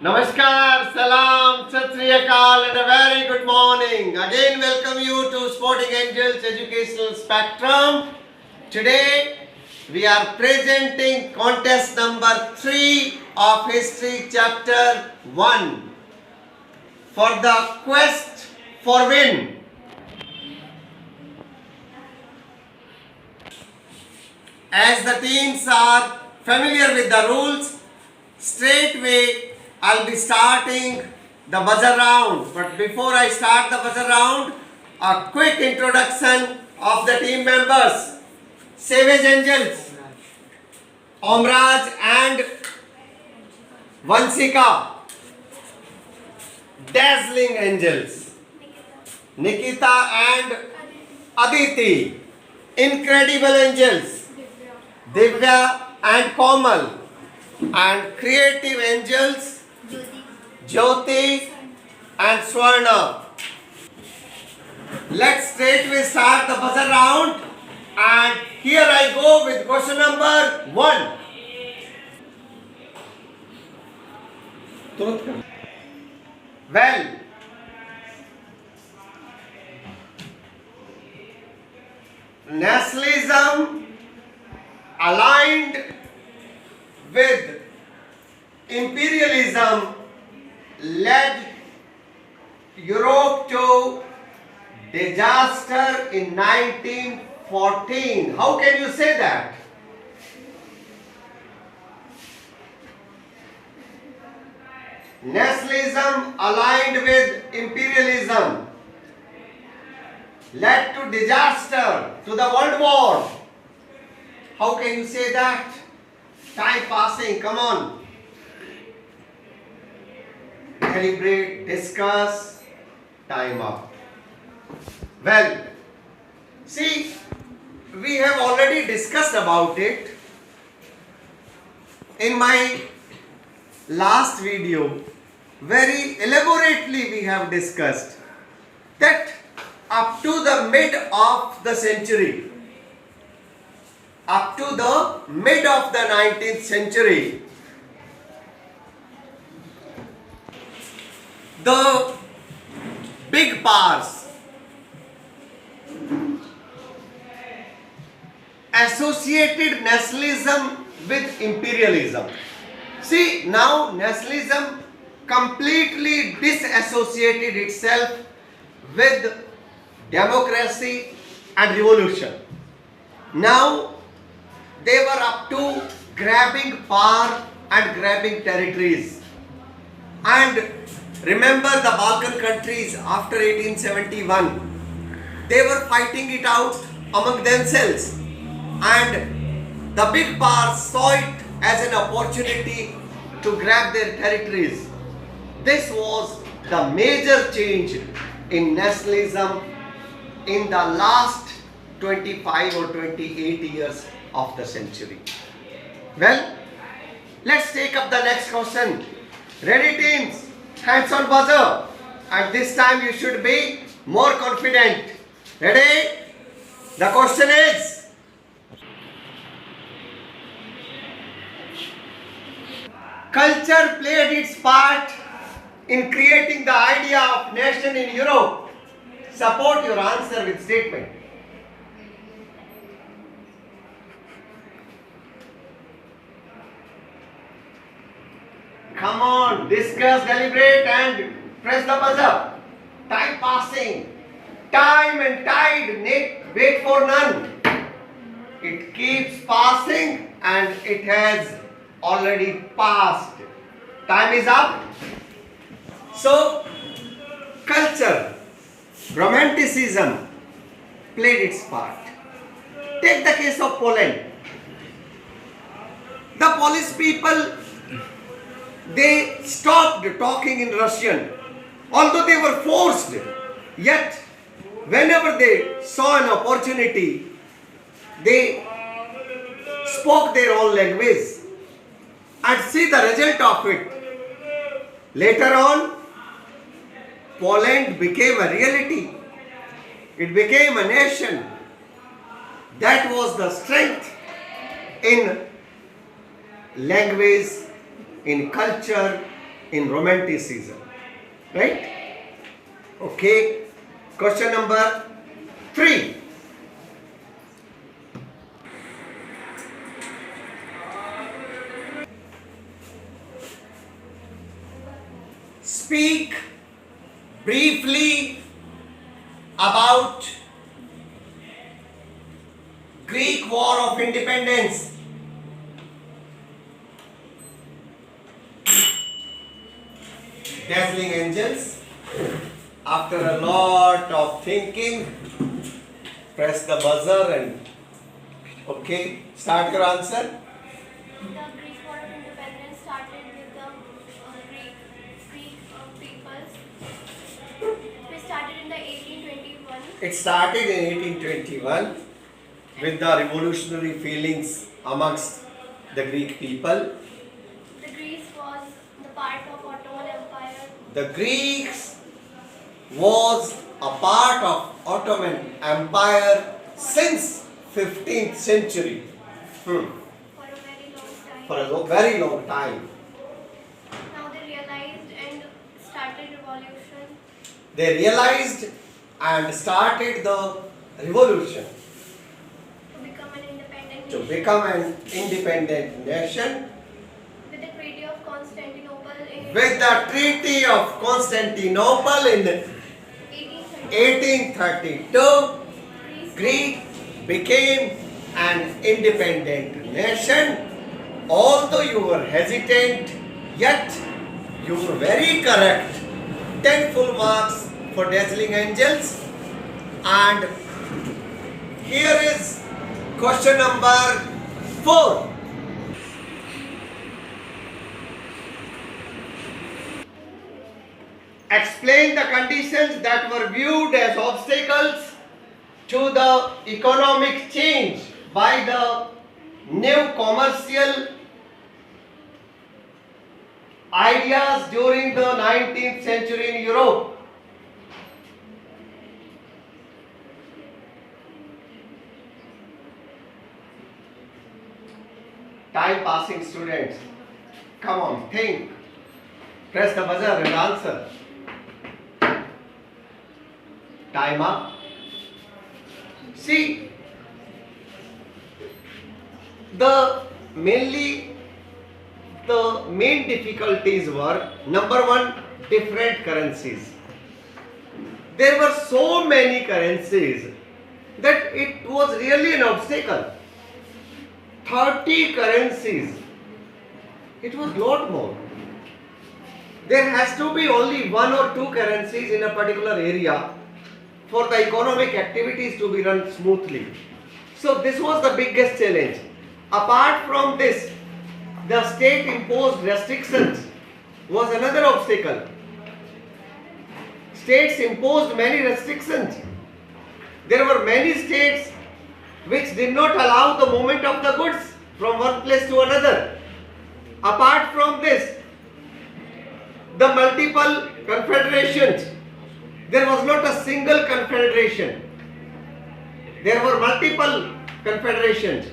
Namaskar, Salam, Sat Sri Akal and a very good morning. Again welcome you to Sporting Angels Educational Spectrum. Today we are presenting contest number 3 of History Chapter 1 for the quest for win. As the teams are familiar with the rules, straightway I'll be starting the buzzer round. But before I start the buzzer round, a quick introduction of the team members. Savage Angels, Omraj and Vansika. Dazzling Angels, Nikita and Aditi. Incredible Angels, Divya and Komal. And Creative Angels, Jyoti and Swarna. Let's straightway start the buzzer round. And here I go with question number 1. Well, nationalism aligned with imperialism led Europe to disaster in 1914. How can you say that? Nationalism aligned with imperialism led to disaster, to the World War. How can you say that? Time passing, come on. Deliberate, discuss, time up. Well, see, we have already discussed about it in my last video. Very elaborately we have discussed that up to the mid of the century, up to the mid of the 19th century, the big powers associated nationalism with imperialism. See, now nationalism completely disassociated itself with democracy and revolution. Now they were up to grabbing power and grabbing territories. And remember the Balkan countries after 1871, they were fighting it out among themselves, and the big powers saw it as an opportunity to grab their territories. This was the major change in nationalism in the last 25 or 28 years of the century. Well, let's take up the next question. Ready teams? Hands on buzzer. And this time you should be more confident. Ready? The question is, culture played its part in creating the idea of nation in Europe. Support your answer with statement. Come on, discuss, deliberate and press the buzzer. Time passing. Time and tide wait for none. It keeps passing and it has already passed. Time is up. So, culture, romanticism played its part. Take the case of Poland. The Polish people, they stopped talking in Russian, although they were forced. Yet, whenever they saw an opportunity, they spoke their own language. And see the result of it. Later on, Poland became a reality. It became a nation. That was the strength in language, in culture, in romanticism. Right? Okay. Question number 3. Speak briefly about Greek War of Independence. Dazzling Angels. After a lot of thinking, press the buzzer and okay, start your answer. The Greek War of Independence started with the Greek peoples. We started in the 1821. It started in 1821 with the revolutionary feelings amongst the Greek people. The Greece was the part of Ottoman Empire. The Greeks was a part of Ottoman Empire since 15th century. For a very long time. For a very long time. Now they realized and started revolution. They realized and started the revolution To become an independent to nation. become an independent nation With the Treaty of Constantinople in with the Treaty of Constantinople in 1832. 1832. Greece became an independent nation. Although you were hesitant, yet you were very correct. 10 full marks for Dazzling Angels. And here is question number 4. Explain the conditions that were viewed as obstacles to the economic change by the new commercial ideas during the 19th century in Europe. Time passing, students. Come on, think. Press the buzzer and answer. Time up. See, the main difficulties were, number one, different currencies. There were so many currencies that it was really an obstacle. 30 currencies. It was lot more. There has to be only one or two currencies in a particular area for the economic activities to be run smoothly. So this was the biggest challenge. Apart from this, the state imposed restrictions was another obstacle. States imposed many restrictions. There were many states which did not allow the movement of the goods from one place to another. Apart from this, the multiple confederations. There was not a single confederation. There were multiple confederations.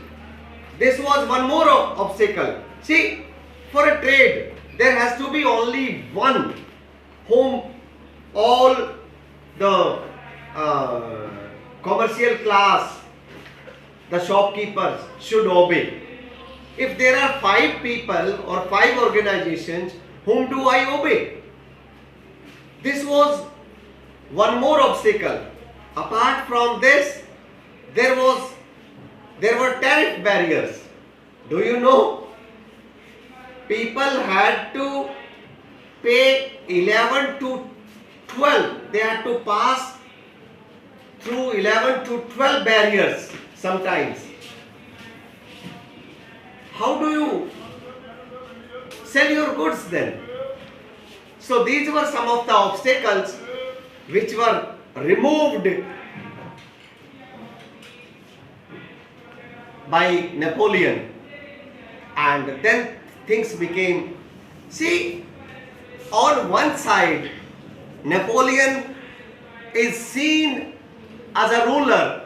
This was one more obstacle. See, for a trade, there has to be only one whom all the commercial class, the shopkeepers, should obey. If there are 5 people or 5 organizations, whom do I obey? This was one more obstacle. Apart from this, there were tariff barriers. Do you know? People had to pay 11 to 12. They had to pass through 11 to 12 barriers sometimes. How do you sell your goods then? So these were some of the obstacles which were removed by Napoleon, and then things became, see, on one side Napoleon is seen as a ruler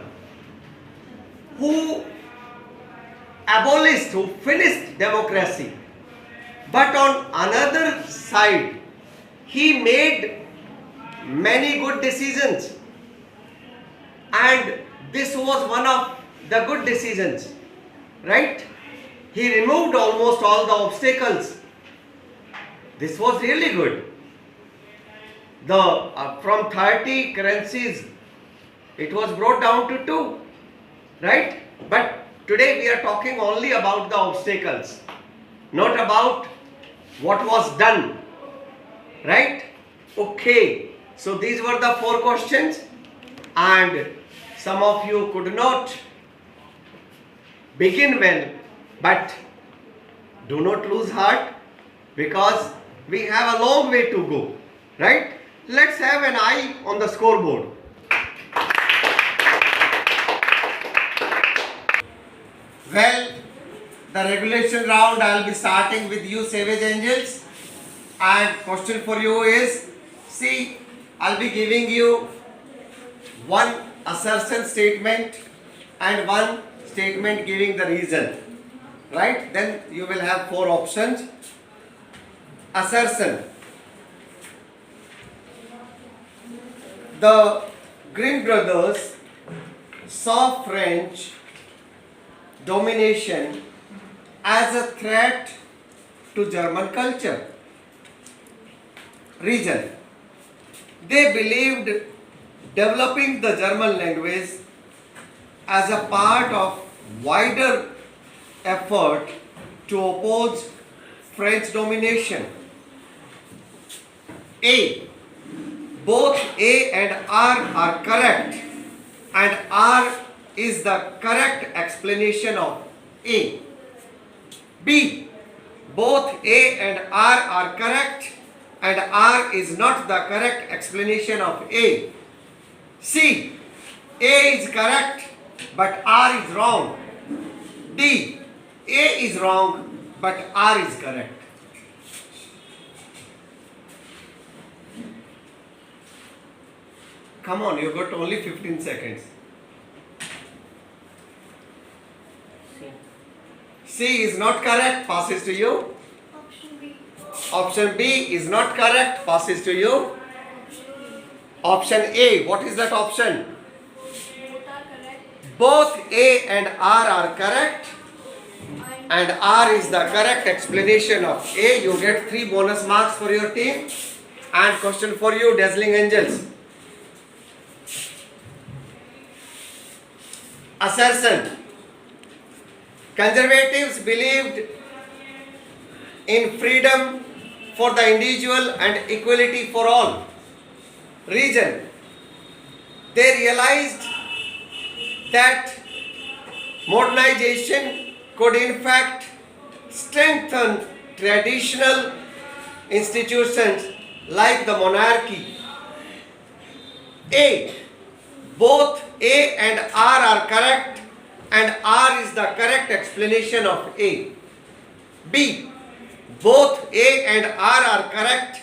who abolished, who finished democracy, But on another side, he made many good decisions, and this was one of the good decisions, right? He removed almost all the obstacles. This was really good. The from 30 currencies, it was brought down to 2, right? But today we are talking only about the obstacles, not about what was done, right? Okay, so these were the 4 questions, and some of you could not begin well, but do not lose heart, because we have a long way to go, right? Let's have an eye on the scoreboard. Well, the regulation round, I will be starting with you, Savage Angels. And question for you is, see, I'll be giving you one assertion statement and one statement giving the reason, right? Then you will have 4 options. Assertion: the Grimm brothers saw French domination as a threat to German culture. Reason: they believed developing the German language as a part of wider effort to oppose French domination. A. Both A and R are correct, and R is the correct explanation of A. B. Both A and R are correct, and R is not the correct explanation of A. C. A is correct, but R is wrong. D. A is wrong, but R is correct. Come on, you got only 15 seconds. C is not correct, passes to you. Option B. Option B is not correct, passes to you. Option A, what is that option? Both are correct. Both A and R are correct, and R is the correct explanation of A. You get 3 bonus marks for your team. And question for you, Dazzling Angels. Assertion: conservatives believed in freedom for the individual and equality for all. Reason: they realized that modernization could in fact strengthen traditional institutions like the monarchy. A. Both A and R are correct, and R is the correct explanation of A. B. Both A and R are correct,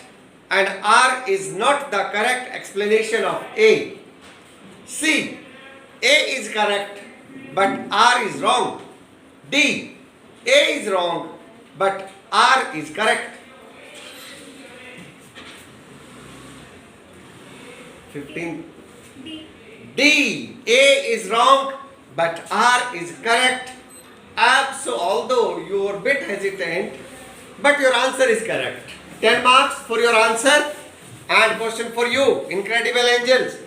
and R is not the correct explanation of A. C. A is correct, but R is wrong. D. A is wrong, but R is correct. 15. D. D. A is wrong, but R is correct. So although you are a bit hesitant, but your answer is correct. 10 marks for your answer. And question for you, Incredible Angels.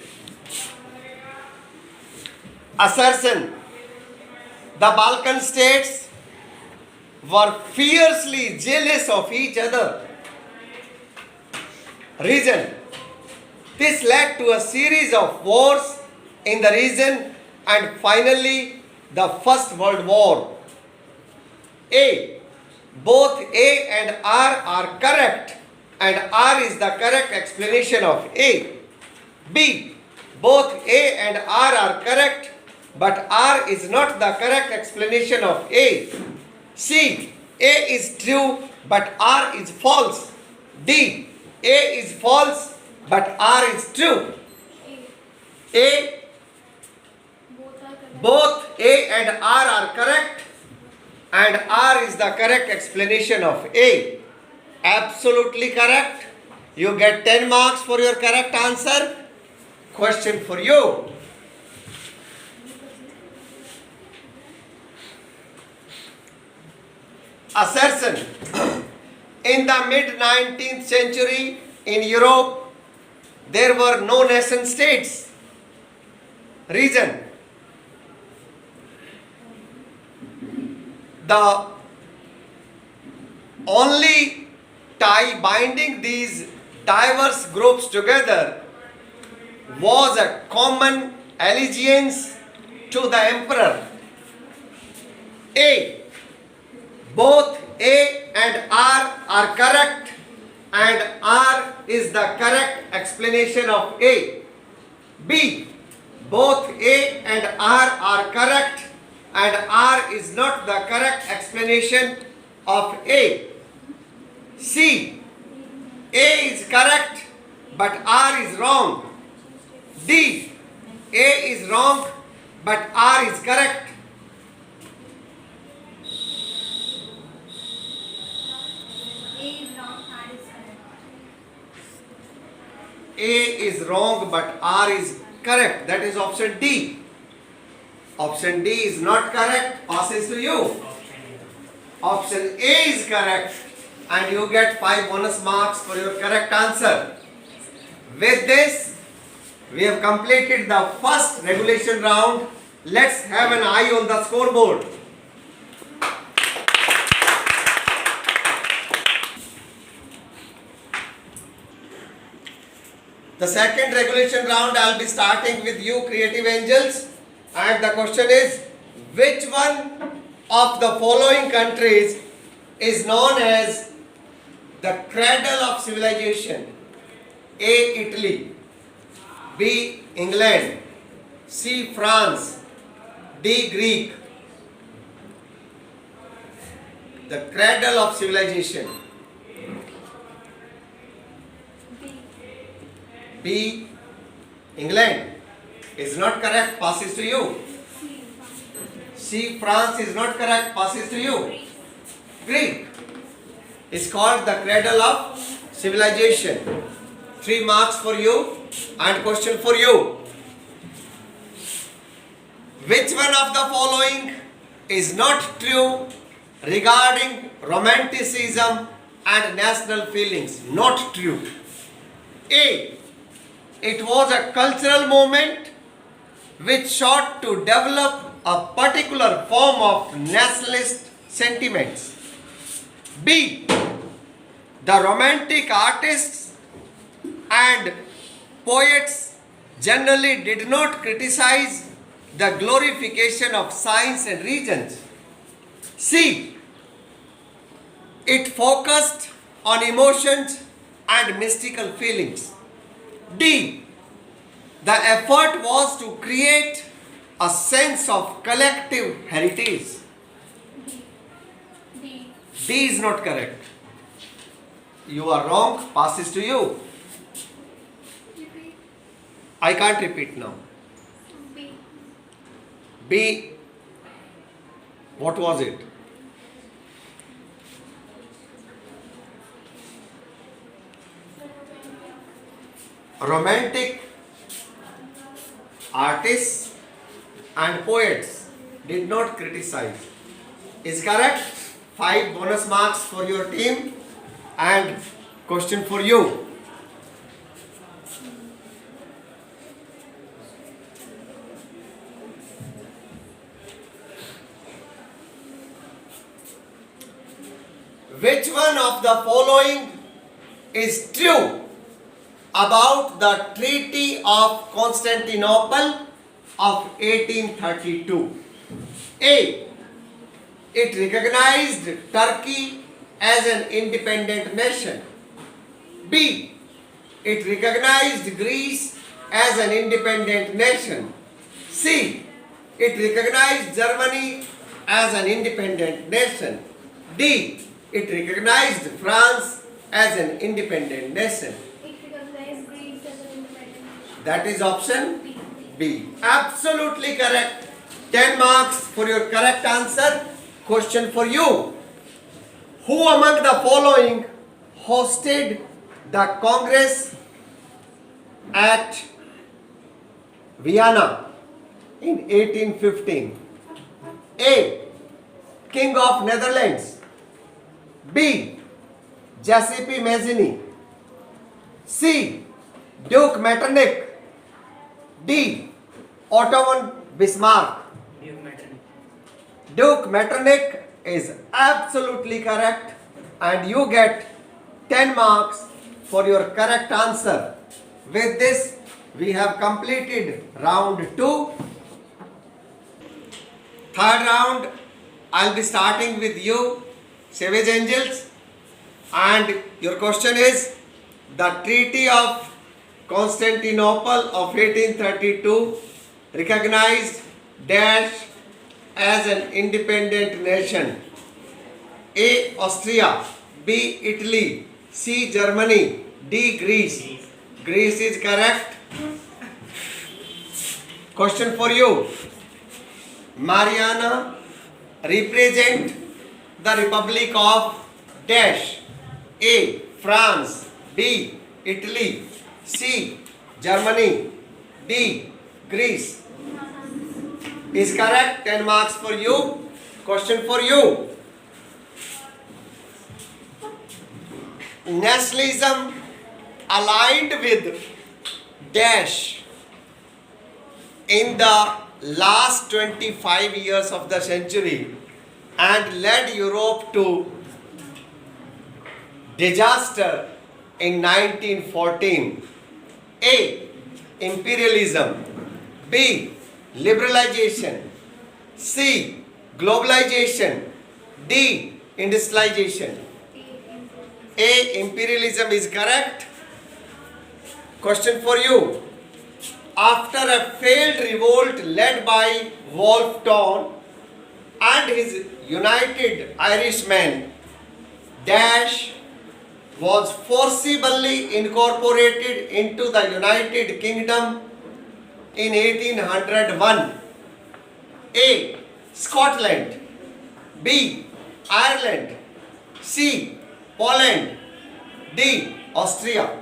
Assertion: the Balkan states were fiercely jealous of each other. Reason: this led to a series of wars in the region and finally the First World War. A. Both A and R are correct, and R is the correct explanation of A. B. Both A and R are correct, but R is not the correct explanation of A. C. A is true, but R is false. D. A is false, but R is true. A. A. Both are correct. Both A and R are correct, and R is the correct explanation of A. Absolutely correct. You get 10 marks for your correct answer. Question for you. Assertion. In the mid 19th century in Europe, there were no nation states. Reason. The only tie binding these diverse groups together was a common allegiance to the emperor. A. Both A and R are correct, and R is the correct explanation of A. B. Both A and R are correct, and R is not the correct explanation of A. C. A is correct, but R is wrong. D. A is wrong, but R is correct. A is wrong, R is correct. A is wrong, but R is correct. That is option D. Option D is not correct. Passes to you. Option A is correct, and you get 5 bonus marks for your correct answer. With this, we have completed the first regulation round. Let's have an eye on the scoreboard. The second regulation round, I'll be starting with you, Creative Angels. And the question is, which one of the following countries is known as the cradle of civilization? A. Italy. B. England. C. France. D. Greek. The cradle of civilization. B. B. England is not correct. Passes to you. C. France is not correct. Passes to you. Greek is called the cradle of civilization. 3 marks for you, and question for you. Which one of the following is not true regarding romanticism and national feelings? Not true. A. It was a cultural movement which sought to develop a particular form of nationalist sentiments. B. The romantic artists and poets generally did not criticize the glorification of science and regions. C. It focused on emotions and mystical feelings. D. The effort was to create a sense of collective heritage. D. D is not correct. You are wrong. Passes to you. Repeat. I can't repeat now. B. B. What was it? Romantic artists and poets did not criticize. Is correct. 5 bonus marks for your team, and question for you. Which one of the following is true about the Treaty of Constantinople of 1832? A. It recognized Turkey as an independent nation. B. It recognized Greece as an independent nation. C. It recognized Germany as an independent nation. D. It recognized France as an independent nation. It recognized Greece as an independent nation. That is option B. B. Absolutely correct. 10 marks for your correct answer. Question for you. Who among the following hosted the Congress at Vienna in 1815? A. King of Netherlands. B. Giuseppe Mazzini. C. Duke Metternich. D. Otto Bismarck. Duke Metternich is absolutely correct, and you get 10 marks for your correct answer. With this, we have completed round 2. Third round, I'll be starting with you, Savage Angels, and your question is: the Treaty of Constantinople of 1832 recognized dash as an independent nation. A. Austria. B. Italy. C. Germany. D. Greece. Greece is correct. Question for you. Mariana represent the Republic of dash. A. France. B. Italy. C. Germany. D. Greece. Is correct. 10 marks for you. Question for you. Nationalism aligned with dash in the last 25 years of the century and led Europe to disaster in 1914. A. Imperialism. B. Liberalization. C. Globalization. D. Industrialization. A. Imperialism is correct. Question for you. After a failed revolt led by Wolfe Tone and his United Irishmen, dash was forcibly incorporated into the United Kingdom in 1801. A. Scotland. B. Ireland. C. Poland. D. Austria.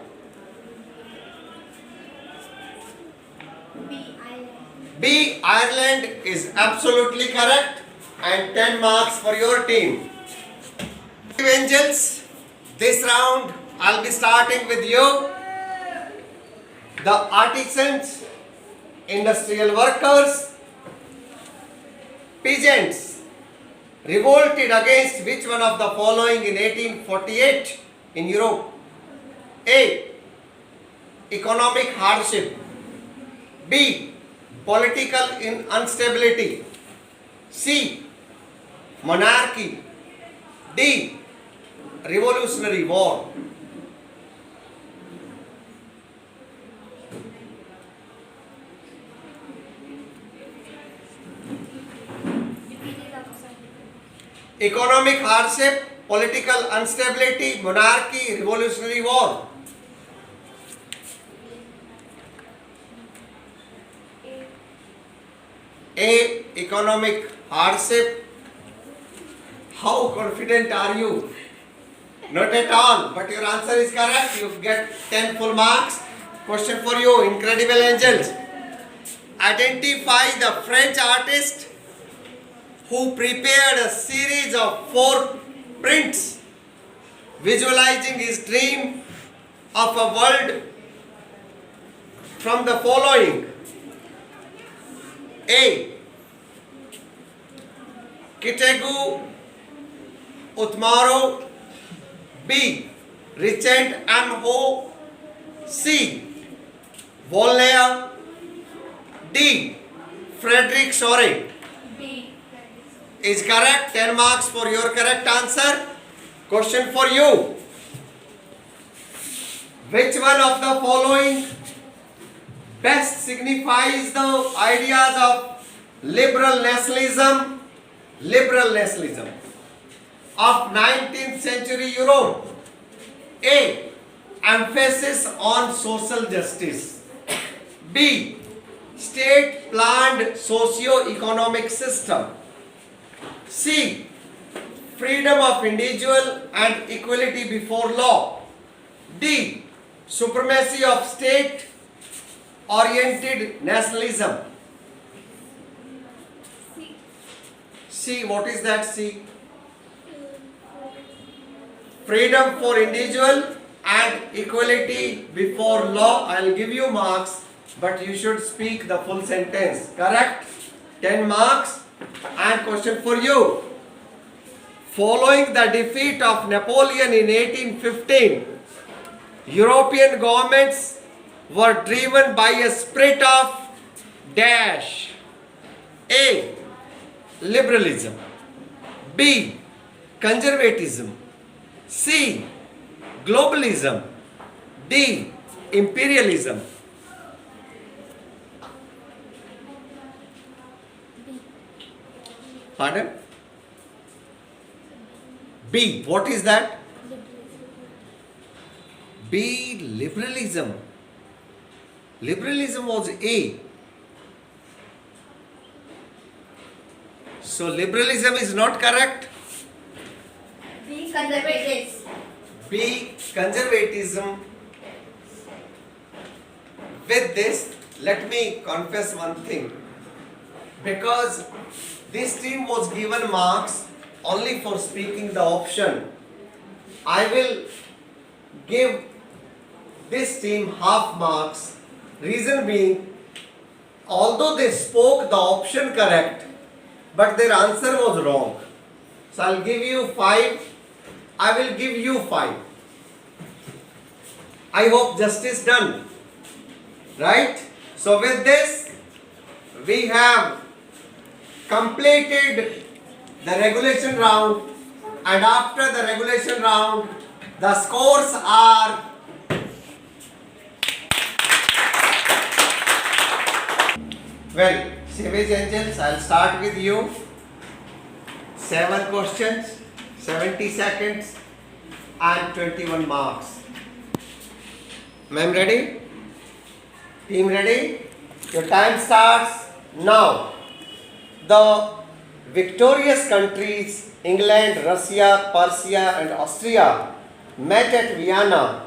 B. Ireland is absolutely correct, and 10 marks for your team. Angels, this round I'll be starting with you. The artisans, industrial workers, peasants revolted against which one of the following in 1848 in Europe? A. Economic hardship. B. Political instability. C. Monarchy. D. Revolutionary war. Economic hardship, political instability, monarchy, revolutionary war. A. Economic hardship. How confident are you? Not at all, but your answer is correct. You get 10 full marks. Question for you, incredible angels. Identify the French artist who prepared a series of 4 prints visualizing his dream of a world from the following. A. Kitegu Utmaro. B. Richard M. Ho. C. Voltaire. D. Frederick Shore. B. Is correct. 10 marks for your correct answer. Question for you. Which one of the following best signifies the ideas of liberal nationalism of 19th century Europe? A. Emphasis on social justice. B. State planned socio-economic system. C. freedom of individual and equality before law. D. Supremacy of state oriented nationalism. C. C. What is that C? Freedom for individual and equality before law. I will give you marks, but you should speak the full sentence. Correct? 10 marks. And question for you. Following the defeat of Napoleon in 1815, European governments were driven by a spirit of dash. A. Liberalism. B. Conservatism. C. Globalism. D. Imperialism. Pardon? B. What is that? B. Liberalism. Liberalism was A. So liberalism is not correct. B. Conservatives. B. Conservatism. With this, let me confess one thing. Because this team was given marks only for speaking the option, I will give this team half marks. Reason being, although they spoke the option correct, but their answer was wrong. So I'll give you 5. I will give you 5. I hope justice done. Right? So with this, we have completed the regulation round, and after the regulation round, the scores are well, Savage Angels, I'll start with you. 7 questions, 70 seconds, and 21 marks. Ma'am, ready? Team ready? Your time starts now. The victorious countries England, Russia, Persia, and Austria met at Vienna,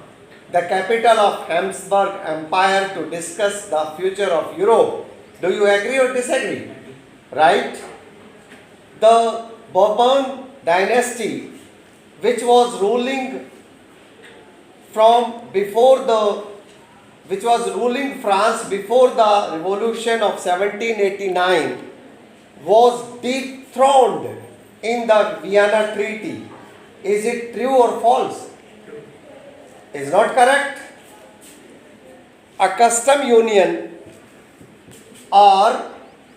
the capital of Habsburg Empire, to discuss the future of Europe. Do you agree or disagree? Right? The Bourbon dynasty, which was ruling France before the revolution of 1789, was dethroned in the Vienna Treaty. Is it true or false? Is not correct. A custom union or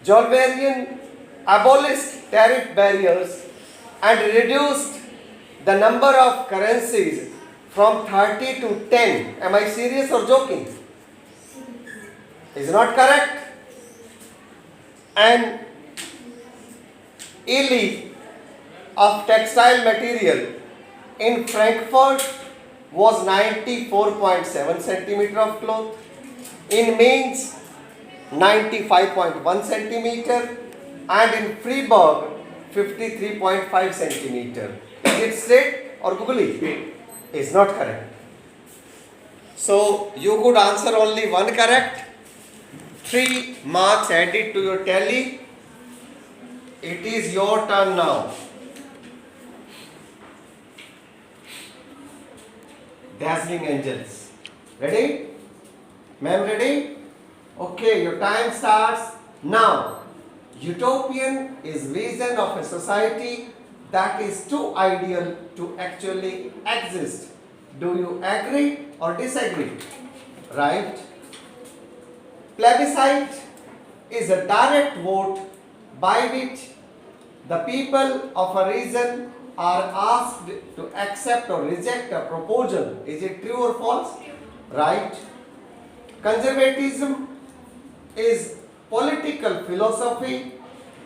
Jouverian abolished tariff barriers and reduced the number of currencies from 30 to 10. Am I serious or joking? Is not correct. And Ely of textile material in Frankfurt was 94.7 centimeter of cloth. In Mainz, 95.1 centimeter, and in Freiburg, 53.5 centimeter. Is it straight or googly? Is not correct. So you could answer only one correct. 3 marks added to your tally. It is your turn now. Dazzling Angels. Ready? Ma'am, ready? Okay, your time starts now. Utopian is vision of a society that is too ideal to actually exist. Do you agree or disagree? Right? Plebiscite is a direct vote by which the people of a region are asked to accept or reject a proposal. Is it true or false? Right? Conservatism is political philosophy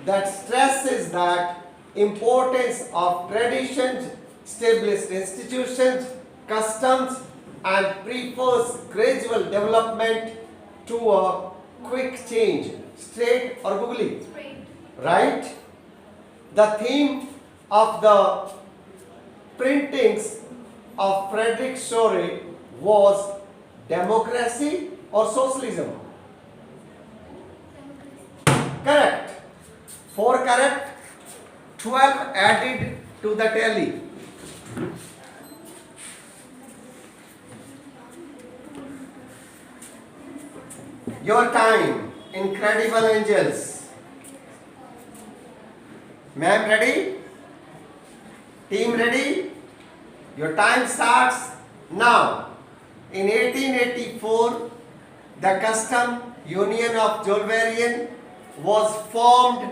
that stresses that importance of traditions, established institutions, customs, and prefers gradual development to a quick change. Straight or googly? Straight. Right? The theme of the printings of Frederick Shore was democracy or socialism? Correct. 4 correct. 12 added to the tally. Your time, incredible angels. Ma'am, ready? Team ready? Your time starts now. In 1884, the Custom Union of Jolvarian was formed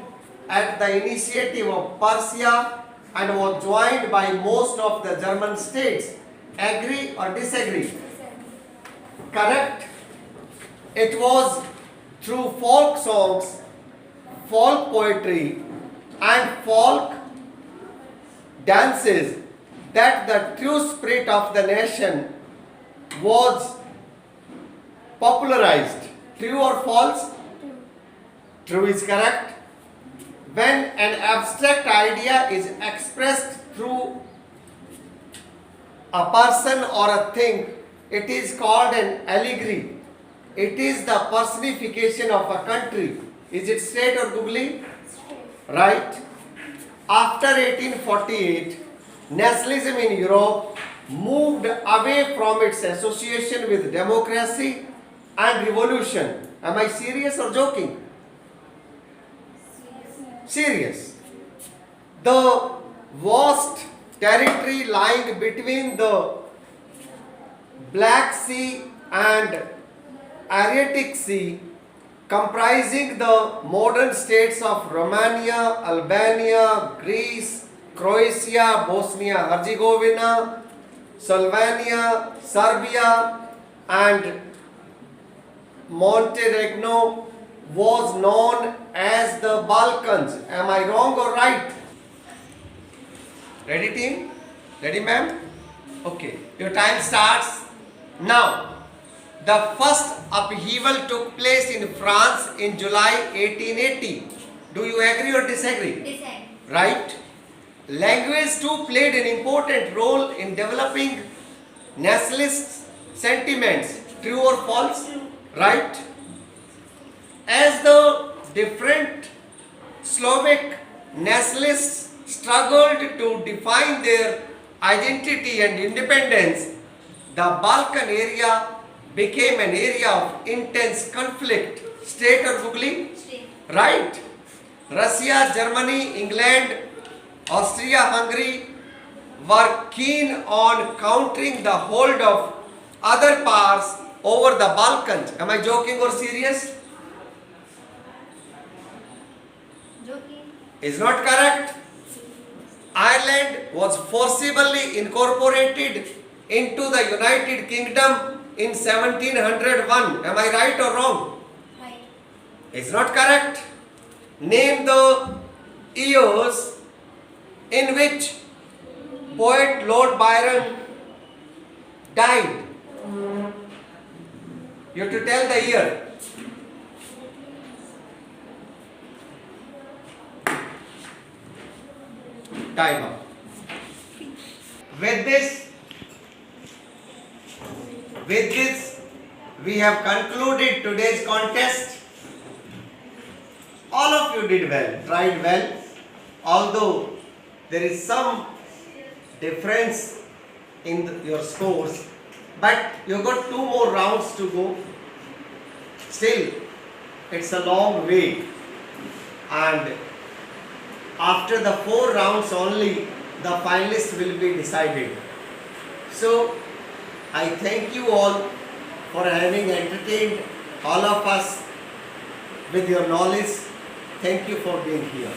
at the initiative of Persia and was joined by most of the German states. Agree or disagree? Correct. It was through folk songs, folk poetry, and folk dances that the true spirit of the nation was popularized. True or false? True is correct. When an abstract idea is expressed through a person or a thing, it is called an allegory. It is the personification of a country. Is it straight or googly? Right. After 1848, nationalism in Europe moved away from its association with democracy and revolution. Am I serious or joking? Serious. The vast territory lying between the Black Sea and Adriatic Sea, comprising the modern states of Romania, Albania, Greece, Croatia, Bosnia-Herzegovina, Slovenia, Serbia, and Montenegro, was known as the Balkans. Am I wrong or right? Ready, team? Ready, ma'am? Okay. Your time starts now. The first upheaval took place in France in July 1880. Do you agree or disagree? Disagree. Right. Language too played an important role in developing nationalist sentiments. True or false? True. Right. As the different Slovak nationalists struggled to define their identity and independence, the Balkan area became an area of intense conflict. Straight or googly? Straight. Right. Russia, Germany, England, Austria-Hungary were keen on countering the hold of other powers over the Balkans. Am I joking or serious? Joking. Is not correct. Ireland was forcibly incorporated into the United Kingdom in 1701. Am I right or wrong? Right. Is not correct. Name the years in which poet Lord Byron died. You have to tell the year. Time up. With this, we have concluded today's contest. All of you did well, tried well, although there is some difference in your scores, but you got 2 more rounds to go. Still, it's a long way, and after the 4 rounds only, the finalists will be decided. So, I thank you all for having entertained all of us with your knowledge. Thank you for being here.